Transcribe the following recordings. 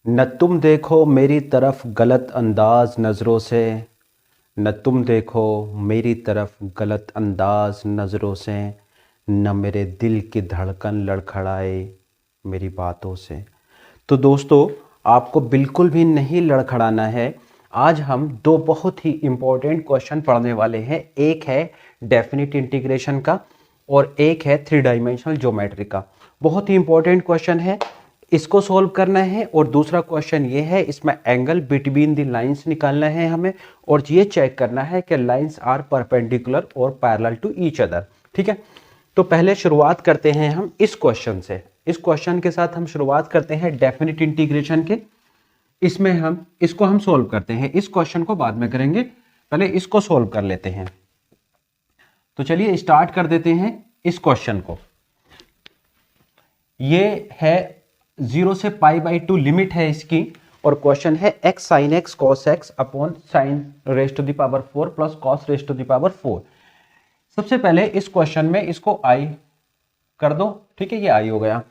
न तुम देखो मेरी तरफ गलत अंदाज नज़रों से, न तुम देखो मेरी तरफ गलत अंदाज नज़रों से, न मेरे दिल की धड़कन लड़खड़ाए मेरी बातों से। तो दोस्तों, आपको बिल्कुल भी नहीं लड़खड़ाना है। आज हम दो बहुत ही इम्पोर्टेंट क्वेश्चन पढ़ने वाले हैं। एक है डेफिनिट इंटीग्रेशन का और एक है थ्री डायमेंशनल ज्योमेट्री का। बहुत ही इंपॉर्टेंट क्वेश्चन है, इसको सॉल्व करना है। और दूसरा क्वेश्चन ये है, इसमें एंगल बिटवीन द लाइंस निकालना है हमें और ये चेक करना है कि लाइंस आर परपेंडिकुलर और पैरेलल टू ईच अदर। ठीक है, तो पहले शुरुआत करते हैं हम इस क्वेश्चन से। इस क्वेश्चन के साथ हम शुरुआत करते हैं डेफिनिट इंटीग्रेशन के। इसमें हम इसको सॉल्व करते हैं, इस क्वेश्चन को बाद में करेंगे, पहले इसको सॉल्व कर लेते हैं। तो चलिए स्टार्ट कर देते हैं इस क्वेश्चन को। ये है 0 से π/2 लिमिट है इसकी, और क्वेश्चन है x sin x cos x upon sin raise to the power 4 plus cos raise to the power 4। सबसे पहले इस क्वेश्चन में इसको i कर दो। ठीक है, ये i हो गया।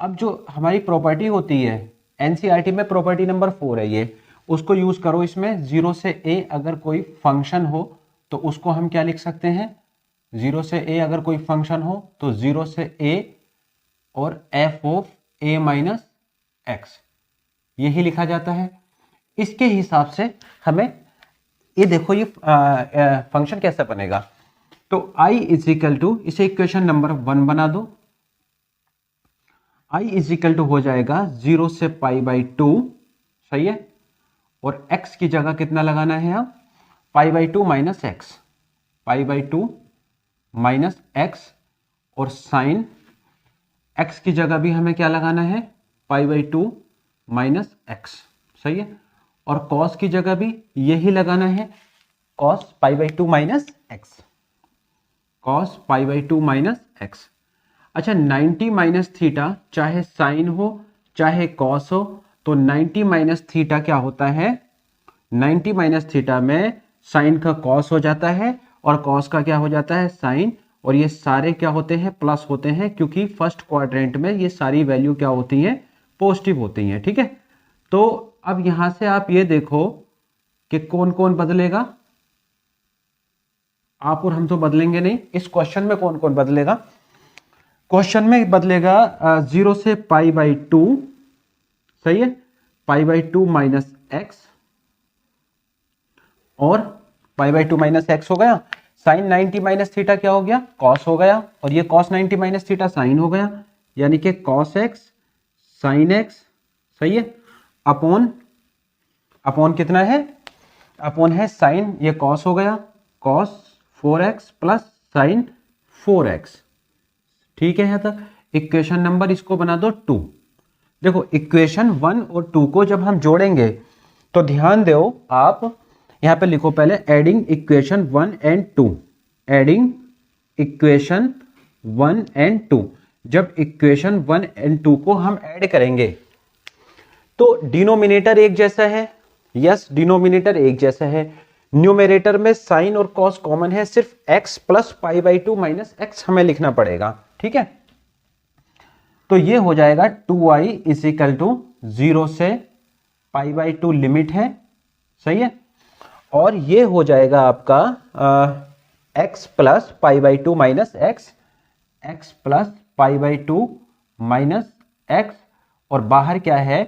अब जो हमारी प्रॉपर्टी होती है एनसीईआरटी में, प्रॉपर्टी नंबर 4 है ये, उसको यूज करो। इसमें 0 से a अगर कोई फंक्शन हो तो उसको हम क्या लिख सकते हैं, 0 से a अगर कोई फंक्शन हो तो 0 से a और f of a minus x, यही लिखा जाता है। इसके हिसाब से हमें ये देखो ये फंक्शन कैसा बनेगा। तो i इज इक्वल टू, इसे इक्वेशन नंबर 1 बना दो। i इज इक्वल टू हो जाएगा 0 से π/2, सही है। और x की जगह कितना लगाना है हम, π/2 माइनस एक्स, π/2 माइनस एक्स। और साइन x की जगह भी हमें क्या लगाना है, π/2 माइनस एक्स, सही है। और cos की जगह भी यही लगाना है, cos π/2 minus x, cos π/2 minus x. अच्छा, 90 माइनस थीटा चाहे साइन हो चाहे cos हो, तो 90 माइनस थीटा क्या होता है, 90 माइनस थीटा में साइन का cos हो जाता है और cos का क्या हो जाता है, साइन। और ये सारे क्या होते हैं, प्लस होते हैं, क्योंकि फर्स्ट क्वाड्रेंट में ये सारी वैल्यू क्या होती हैं, पॉजिटिव होती हैं। ठीक है, तो अब यहां से आप ये देखो कि कौन कौन बदलेगा। आप और हम तो बदलेंगे नहीं, इस क्वेश्चन में कौन कौन बदलेगा। क्वेश्चन में बदलेगा 0 से π/2, सही है, π/2 माइनस एक्स, और π/2 माइनस एक्स हो गया। साइन 90 माइनस थीटा क्या हो गया, कॉस हो गया, और ये कॉस 90 माइनस थीटा साइन हो गया, यानी कि कॉस एक्स साइन एक्स, सही है। अपॉन अपॉन कितना है, अपॉन है साइन, ये कॉस हो गया, cos 4x plus sign 4x। ठीक है, यहां तक इक्वेशन नंबर इसको बना दो 2। देखो इक्वेशन 1 और 2 को जब हम जोड़ेंगे तो ध्यान दो, आप यहां पे लिखो पहले adding equation 1 and 2, adding equation 1 and 2। जब इक्वेशन 1 एंड 2 को हम ऐड करेंगे तो डिनोमिनेटर एक जैसा है, यस डिनोमिनेटर एक जैसा है। न्यूमरेटर में साइन और कॉस कॉमन है, सिर्फ x प्लस π/2 माइनस एक्स हमें लिखना पड़ेगा। ठीक है, तो ये हो जाएगा 2i इज इक्वल टू 0 से π/2 लिमिट है, सही है। और ये हो जाएगा आपका x plus π/2 minus x, x plus π/2 minus x, और बाहर क्या है,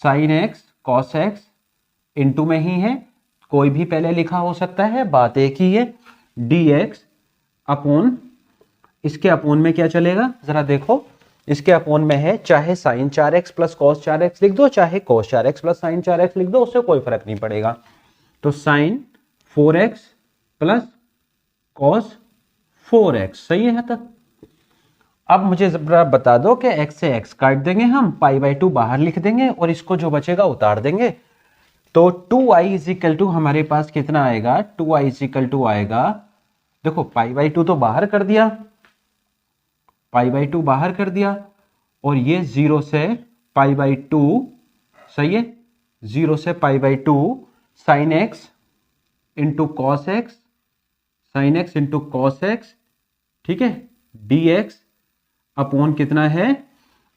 sine x cos x, into में ही है, कोई भी पहले लिखा हो सकता है, बात एक ही है, dx अपॉन, इसके अपॉन में क्या चलेगा जरा देखो, इसके अपॉन में है चाहे sign 4x plus cos 4x लिख दो, चाहे cos 4x plus sign 4x लिख दो, उससे कोई फर्क नहीं पड़ेगा। तो sine 4x plus cos 4x, सही है यहां तक। अब मुझे जरा बता दो कि x से x काट देंगे हम, π/2 बाहर लिख देंगे और इसको जो बचेगा उतार देंगे। तो 2i इज इक्वल टू हमारे पास कितना आएगा, 2i इज इक्वल टू आएगा, देखो π/2 तो बाहर कर दिया, π/2 बाहर कर दिया, और ये 0 से π/2, सही है, 0 से π/2 sign X into cos x, sign X into cos x, ठीक है, dx अपॉन कितना है,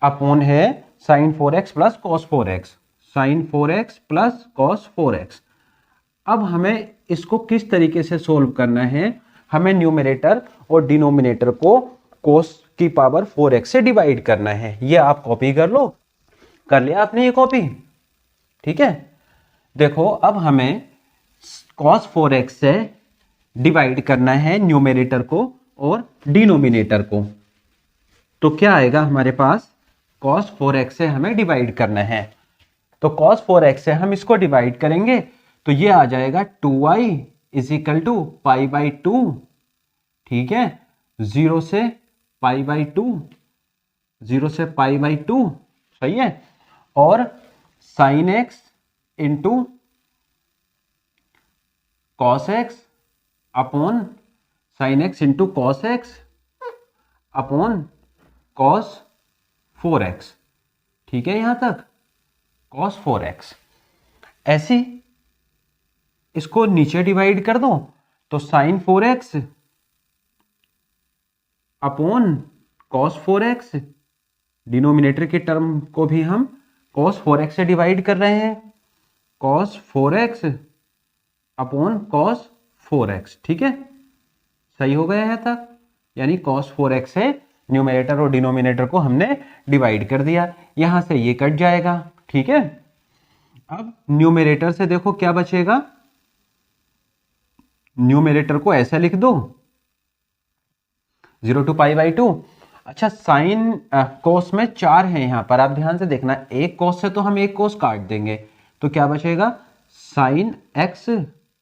अपॉन है sign 4x plus cos 4x, sign 4x plus cos 4x। अब हमें इसको किस तरीके से सोल्व करना है, हमें न्यूमरेटर और डिनोमिनेटर को cos की पावर 4x से डिवाइड करना है। ये आप कॉपी कर लो, कर लिया आपने ये कॉपी, ठीक है। देखो अब हमें cos 4x से डिवाइड करना है न्यूमरेटर को और डिनोमिनेटर को, तो क्या आएगा हमारे पास, cos 4x से हमें डिवाइड करना है, तो cos 4x से हम इसको डिवाइड करेंगे तो ये आ जाएगा 2y is equal to pi by 2, ठीक है, 0 से पाई बाई 2, 0 से पाई बाई 2, सही है। और sine x into cos X upon sine X into cos X upon cos 4x, ठीक है, यहां तक कॉस 4x। ऐसी इसको नीचे डिवाइड कर दो तो sine 4x upon cos 4x, denominator के टर्म को भी हम कॉस 4x से डिवाइड कर रहे हैं, cos 4x upon cos 4x, ठीक है, सही हो गया है तक, यानी कॉस 4x से न्यूमरेटर और डिनोमिनेटर को हमने डिवाइड कर दिया, यहां से ये कट जाएगा, ठीक है। अब न्यूमरेटर से देखो क्या बचेगा, न्यूमरेटर को ऐसे लिख दो 0 टू पाई बाई 2। अच्छा साइन कोस में 4 है यहां पर, आप ध्यान से देखना, एक कोस से तो हम एक कोस काट देंगे, तो क्या बचेगा साइन x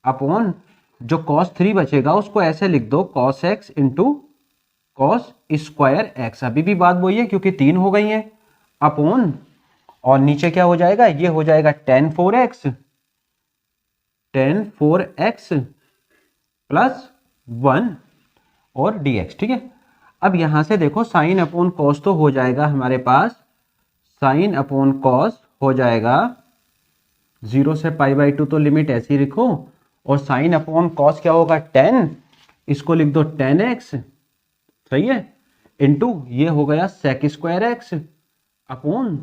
अपॉन जो cos 3 बचेगा उसको ऐसे लिख दो cos x into cos square x, अभी भी बात वही है क्योंकि 3 हो गई है, अपॉन और नीचे क्या हो जाएगा, ये हो जाएगा tan 4x प्लस 1 और dx, ठीक है। अब यहां से देखो साइन अपॉन कॉस तो हो जाएगा हमारे पास, साइन अपॉन कॉस हो जाएगा 0 से पाई बाई 2, तो लिमिट ऐसी ही लिखो, और साइन अपॉन कॉस क्या होगा tan, इसको लिख दो tan x, सही है, इंटू ये हो गया sec square x upon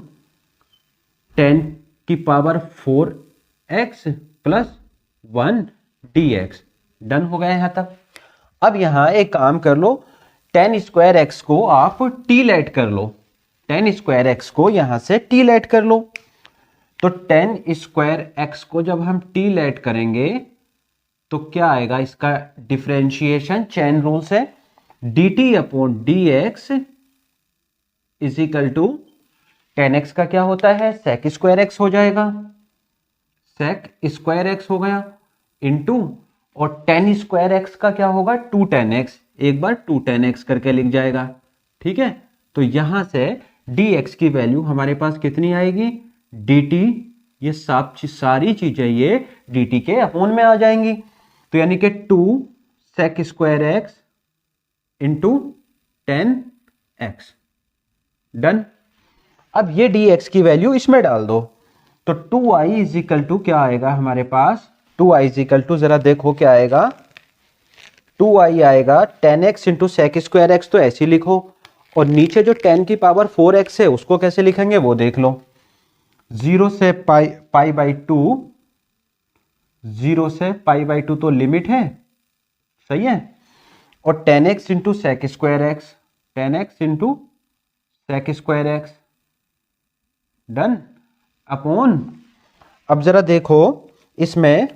tan की power 4x plus 1 dx, done हो गया यहां तक। अब यहां एक काम कर लो, tan स्क्वायर x को आप t लेट कर लो, tan स्क्वायर x को यहां से t लेट कर लो, तो tan स्क्वायर x को जब हम t लेट करेंगे तो क्या आएगा, इसका डिफरेंशिएशन चेन रूल से dt upon dx is equal to tan x का क्या होता है sec स्क्वायर x हो जाएगा, sec स्क्वायर x हो गया, इंटू और tan स्क्वायर x का क्या होगा 2 tan x, एक बार 2 tan x करके लिख जाएगा, ठीक है। तो यहां से dx की वैल्यू हमारे पास कितनी आएगी, dt, ये सारी चीजें ये dt के अपॉन में आ जाएंगी, तो यानी कि 2 sec square x into tan x, done. अब ये dx की वैल्यू इसमें डाल दो, तो 2i इज इक्वल टू क्या आएगा हमारे पास, 2i इज इक्वल टू जरा देखो क्या आएगा, 2i आएगा tan x into sec square x, तो ऐसे लिखो, और नीचे जो tan की पावर 4x है उसको कैसे लिखेंगे वो देख लो, 0 से पाई बाई 2, 0 से पाई बाई 2 तो लिमिट है, सही है, और tan x into sec square x, tan x into sec square x, done, upon, अब जरा देखो इसमें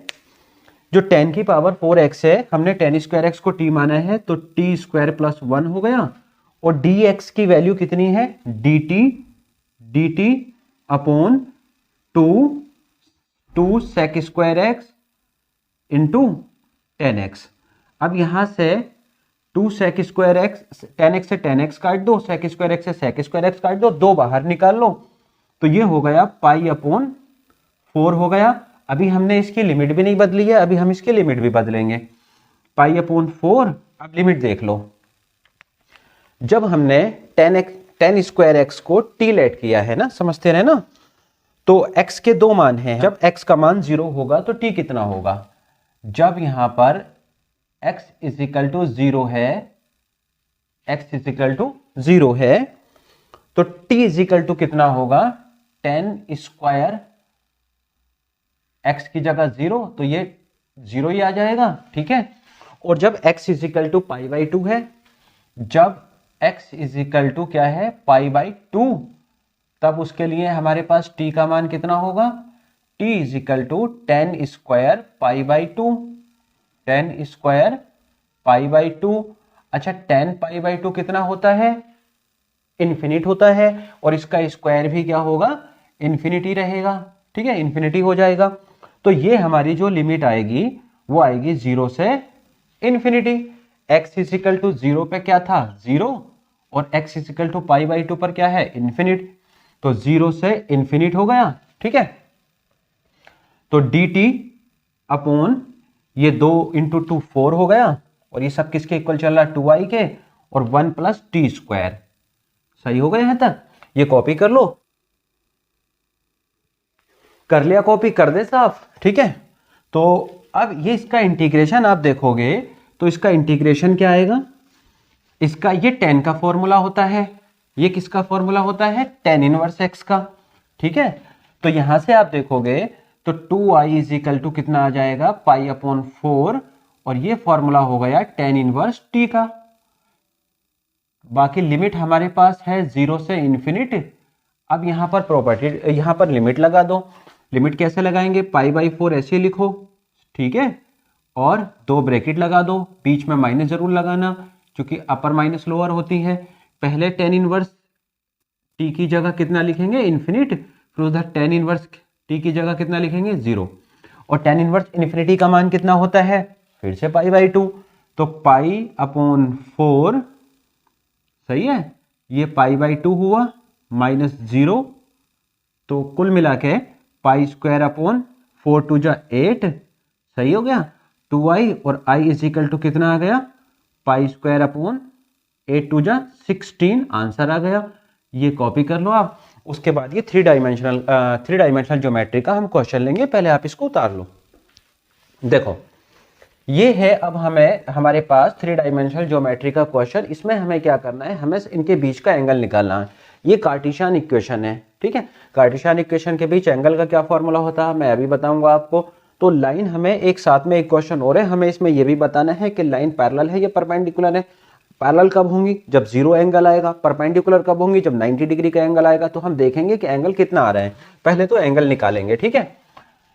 जो tan की पावर 4x है, हमने tan स्क्वायर x को t माना है, तो t स्क्वायर प्लस 1 हो गया, और dx की वैल्यू कितनी है dt upon 2 sec square x into tan x। अब यहां से 2 sec square x, tan x से tan x काट दो, sec स्क्वायर x से sec स्क्वायर x काट दो, 2 बाहर निकाल लो, तो ये हो गया पाई अपॉन 4 हो गया। अभी हमने इसकी लिमिट भी नहीं बदली है, अभी हम इसकी लिमिट भी बदलेंगे, पाई अपॉन 4। अब लिमिट देख लो, जब हमने tan स्क्वायर x को t लेट किया है ना, समझते रहे ना, तो x के 2 मान हैं, जब x का मान 0 होगा तो t कितना होगा, जब यहां पर x इज इक्वल टू 0 है, x इज इक्वल टू 0 है, तो t इज इक्वल टू कितना होगा tan स्क्वायर x की जगह 0 तो ये 0 ही आ जाएगा, ठीक है। और जब x is equal to pi by 2 है, जब x इजिकल टू क्या है पाई बाई 2, तब उसके लिए हमारे पास t का मान कितना होगा, t is equal to 10 square pi by 2, 10 square pi by 2। अच्छा 10 पाई बाई 2 कितना होता है, इन्फिनिट होता है, और इसका स्क्वायर भी क्या होगा, इन्फिनिटी रहेगा, ठीक है, इन्फिनिटी हो जाएगा। तो ये हमारी जो लिमिट आएगी वो आएगी 0 से इन्फिनिटी। x इजिकल टू 0 पे क्या था 0, और x is equal to pi by 2 पर क्या है इन्फिनिट, तो 0 से इन्फिनिट हो गया, ठीक है। तो dt अपॉन ये 2 इंटू 2 4 हो गया, और ये सब किसके इक्वल चल रहा है 2i के, और 1 प्लस टी स्क्वायर। सही हो गया यहां तक, ये कॉपी कर लो, कर लिया कॉपी, कर दे साफ, ठीक है। तो अब ये इसका इंटीग्रेशन आप देखोगे तो इसका इंटीग्रेशन क्या आएगा, इसका ये 10 का फॉर्मूला होता है, ये किसका फॉर्मूला होता है tan इनवर्स x का, ठीक है। तो यहां से आप देखोगे तो 2i इज इक्वल टू कितना आ जाएगा पाई अपॉन 4, और ये फॉर्मूला हो गया tan इनवर्स t का। बाकी लिमिट हमारे पास है 0 से इन्फिनिट। अब यहां पर प्रॉपर्टी, यहां पर लिमिट लगा दो। लिमिट कैसे लगाएंगे, पाई बाई 4 ऐसे लिखो, ठीक है, और 2 ब्रैकेट लगा दो, बीच में माइनस जरूर लगाना क्योंकि अपर माइनस लोअर होती है। पहले tan इनवर्स t की जगह कितना लिखेंगे इन्फिनिट, फिर उधर tan इनवर्स t की जगह कितना लिखेंगे 0, और tan इनवर्स इन्फिनिटी का मान कितना होता है फिर से पाई बाई 2, तो पाई अपॉन 4, सही है, ये पाई बाई 2 हुआ माइनस 0, तो कुल मिला के पाई स्क्वायर अपॉन 4 टू जा 8, सही हो गया, 2i, और i इज इक्वल टू कितना आ गया पाई स्क्वायर अपॉन 8 टू जा 16, आंसर आ गया। ये कॉपी कर लो आप। उसके बाद ये थ्री डायमेंशनल ज्योमेट्री का हम क्वेश्चन लेंगे, पहले आप इसको उतार लो। देखो ये है, अब हमें हमारे पास 3 डायमेंशनल ज्योमेट्री का क्वेश्चन। इसमें हमें क्या करना है, हमें इनके बीच का एंगल निकालना है। ये कार्टेशियन इक्वेशन है, ठीक है। कार्टेशियन इक्वेशन के बीच एंगल का क्या फॉर्मूला होता है मैं अभी बताऊंगा आपको। तो लाइन हमें एक साथ में एक क्वेश्चन और है, हमें इसमें यह भी बताना है कि लाइन पैरेलल है या परपेंडिकुलर है। पैरेलल कब होंगी, जब 0 एंगल आएगा। परपेंडिकुलर कब होंगी, जब 90 डिग्री का एंगल आएगा। तो हम देखेंगे कि एंगल कितना आ रहा है, पहले तो एंगल निकालेंगे, ठीक है।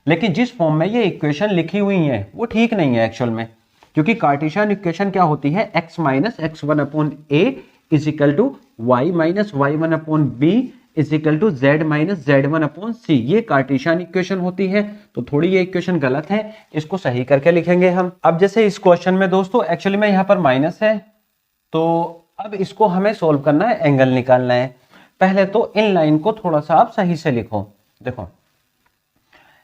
लेकिन जिस फॉर्म में ये इक्वेशन लिखी हुई है वो ठीक नहीं है एक्चुअल में, क्योंकि कार्टेशियन इक्वेशन क्या होती है, x minus x1 upon a is equal to y minus y1 upon b is equal to z minus z1 upon c। ये कार्टेशियन इक्वेशन होती है। तो थोड़ी ये इक्वेशन गलत है, इसको सही करके लिखेंगे हम। अब जैसे इस क्वेश्चन में दोस्तों एक्चुअली में यहाँ पर माइनस है, तो अब इसको हमें सोल्व करना है, एंगल निकालना है। पहले तो इन लाइन को थोड़ा सा आप सही से लिखो। देखो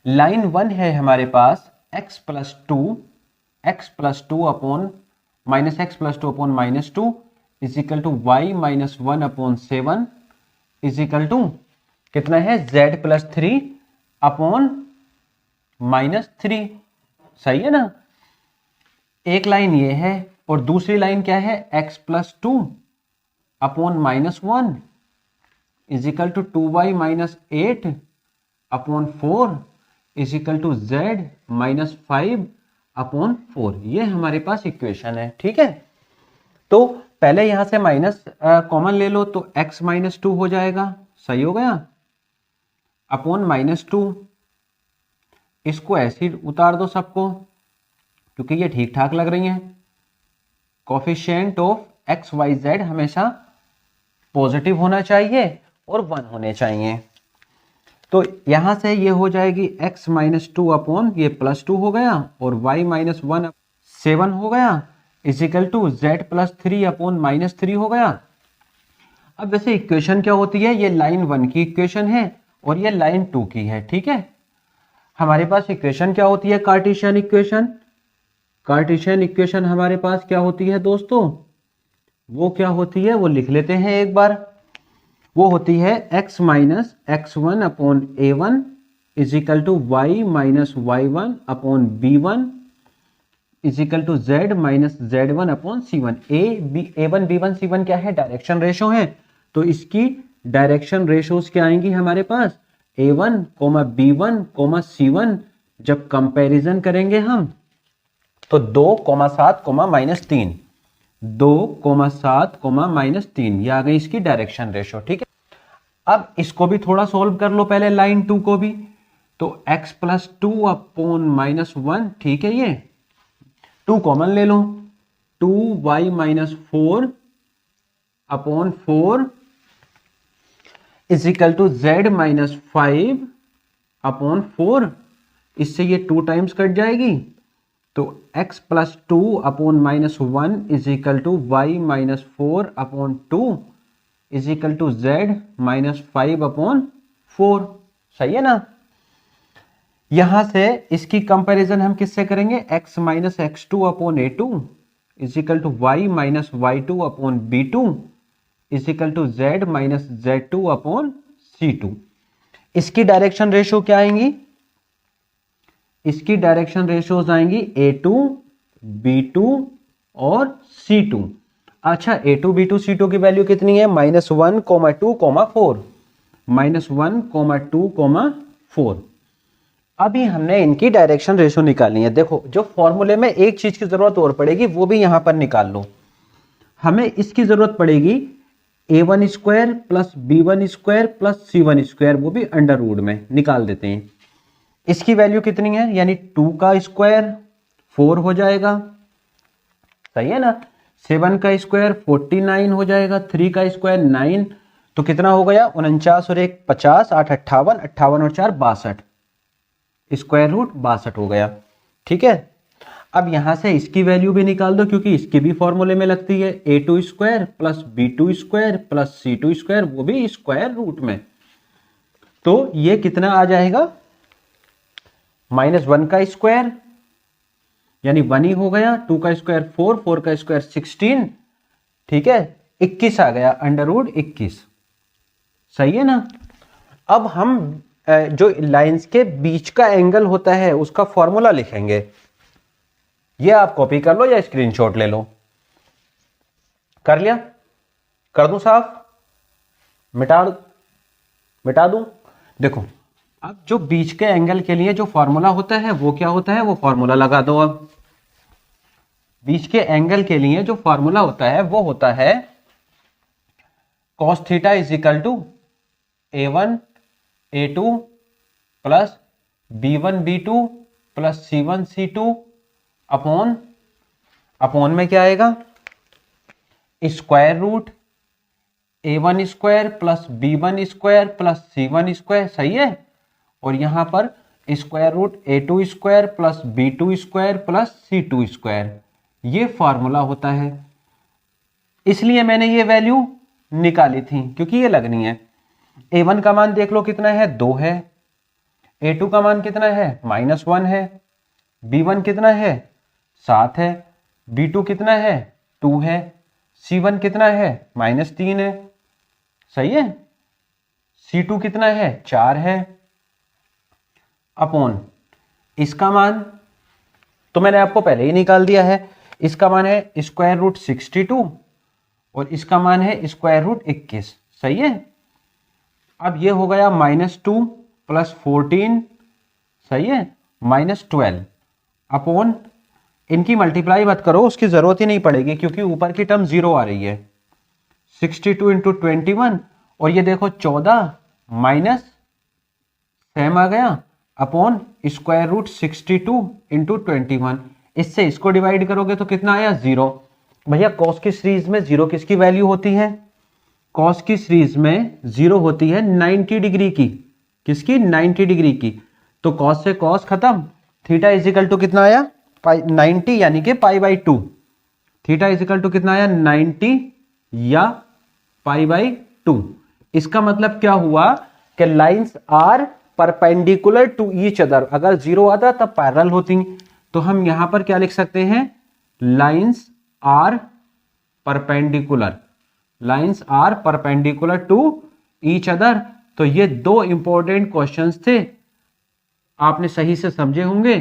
लाइन 1 है हमारे पास x plus two upon minus X plus two upon minus 2 is equal to Y minus 1 upon 7 is equal to कितना है z प्लस 3 अपॉन माइनस 3। सही है ना। एक लाइन ये है और दूसरी लाइन क्या है, x plus 2 upon minus 1 is equal to 2y minus 8 upon 4 is equal to z minus 5 upon 4। ये हमारे पास इक्वेशन है, ठीक है। तो पहले यहां से माइनस कॉमन ले लो, तो x माइनस 2 हो जाएगा, सही हो गया, अपॉन माइनस 2। इसको ऐसे ही उतार दो सबको, क्योंकि ये ठीक ठाक लग रही हैं। Coefficient of X Y Z हमेशा पॉजिटिव होना चाहिए और 1 होने चाहिए। तो यहां से ये हो जाएगी x माइनस 2 अपॉन ये प्लस 2 हो गया, और y माइनस 1 7 हो गया is equal to z plus 3 upon minus 3 हो गया। अब वैसे इक्वेशन क्या होती है, ये लाइन 1 की इक्वेशन है और ये लाइन 2 की है, ठीक है। हमारे पास इक्वेशन क्या होती है, कार्टेशियन इक्वेशन। कार्टेशियन इक्वेशन हमारे पास क्या होती है दोस्तों, वो क्या होती है वो लिख लेते हैं एक बार। वो होती है x minus x1 upon a1 is equal to y minus y1 upon b1 is equal to z minus z1 upon c1। a1 b1 c1 क्या है, डायरेक्शन रेशो है। तो इसकी डायरेक्शन रेशोज क्या आएंगी हमारे पास, a1 b1 c1 जब comparison करेंगे हम तो 2,7, -3, 2,7, -3, ये आ गई इसकी डायरेक्शन रेशो। ठीक है, अब इसको भी थोड़ा सोल्व कर लो पहले, लाइन 2 को भी। तो x + 2 अपॉन -1, ठीक है, ये 2 कॉमन ले लो, 2y - 4 अपॉन 4 = z - 5 अपॉन 4। इससे ये 2 टाइम्स कट जाएगी, तो x + 2 upon -1 = y - 4 upon 2 = z - 5 upon 4। सही है ना। यहां से इसकी कंपैरिजन हम किससे करेंगे, x - x2 upon a2 = y - y2 upon b2 = z - z2 upon c2। इसकी डायरेक्शन रेशो क्या आएंगी, इसकी डायरेक्शन रेशोज आएंगी a2, b2 और c2। अच्छा, a2, b2, c2 की वैल्यू कितनी है, -1, -2, -4, -1, 2, 4। अभी हमने इनकी डायरेक्शन रेशो निकालनी है। देखो, जो फॉर्मूले में एक चीज की जरूरत और पड़ेगी, वो भी यहां पर निकाल लो। हमें इसकी जरूरत पड़ेगी a1² + b1² + c1², वो भी अंडर रूट में निकाल देते हैं। इसकी वैल्यू कितनी है, यानी 2 का स्क्वायर 4 हो जाएगा, सही है ना। 7 का स्क्वायर 49 हो जाएगा, 3 का स्क्वायर 9, तो कितना हो गया, 49 और 1 50, 8 58, 58 और 4 62, स्क्वायर रूट 62 हो गया। ठीक है, अब यहां से इसकी वैल्यू भी निकाल दो, क्योंकि इसकी भी फॉर्मूले में लगती है, a2² + b2² + c2², वो भी स्क्वायर रूट में। तो ये कितना आ जाएगा, -1 का स्क्वायर यानी 1 ही हो गया, 2 का स्क्वायर 4, 4 का स्क्वायर 16, ठीक है, 21 आ गया, अंडर रूट 21। सही है ना। अब हम जो लाइंस के बीच का एंगल होता है उसका फॉर्मूला लिखेंगे। ये आप कॉपी कर लो या स्क्रीनशॉट ले लो। कर लिया, कर दूं साफ, मिटा दूं। देखो, अब जो बीच के एंगल के लिए जो फॉर्मूला होता है वो क्या होता है, वो फॉर्मूला लगा दो। अब बीच के एंगल के लिए जो फॉर्मूला होता है वो होता है cos theta = a1 a2 + b1 b2 + c1 c2 upon में क्या आएगा, square root a1² + b1² + c1², सही है। और यहां पर square root a2² + b2² + c2², ये फॉर्मूला होता है। इसलिए मैंने ये वैल्यू निकाली थी, क्योंकि ये लगनी है। a1 का मान देख लो कितना है, 2 है, a2 का मान कितना है, -1 है, b1 कितना है, 7 है, b2 कितना है, 2 है, c1 कितना है, -3 है, सही है, c2 कितना है, 4 है, अपॉन इसका मान तो मैंने आपको पहले ही निकाल दिया है। इसका मान है स्क्वायर रूट 62 और इसका मान है स्क्वायर रूट 21, सही है। अब ये हो गया -2 + 14, सही है, -12 अपॉन, इनकी मल्टीप्लाई मत करो, उसकी जरूरत ही नहीं पड़ेगी क्योंकि ऊपर की टर्म 0 आ रही है। 62 × 21 और ये देखो 14 माइनस सेम आ गया अपॉन स्क्वायर रूट 62 × 21। इससे इसको डिवाइड करोगे तो कितना आया, 0। भैया कॉस की सीरीज में 0 किसकी वैल्यू होती है, कॉस की सीरीज में 0 होती है 90 डिग्री की, किसकी, 90 डिग्री की। तो कॉस से कॉस खत्म, थीटा = कितना आया, 90 यानी कि π/2। थीटा = कितना आया, 90 या π/2। इसका मतलब क्या हुआ कि lines are perpendicular to each other. अगर 0 आता तब पैरेलल होती, तो हम यहां पर क्या लिख सकते हैं, lines are perpendicular, lines are perpendicular to each other. तो ये 2 इंपॉर्टेंट क्वेश्चंस थे, आपने सही से समझे होंगे।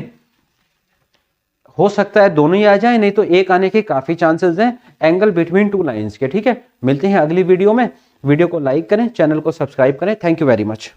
हो सकता है दोनों ही आ जाए, नहीं तो एक आने के काफी चांसेस हैं एंगल बिटवीन 2 लाइंस के। ठीक है, मिलते हैं अगली वीडियो में। वीडियो को लाइक करें, चैनल को सब्सक्राइब करें। Thank you very much.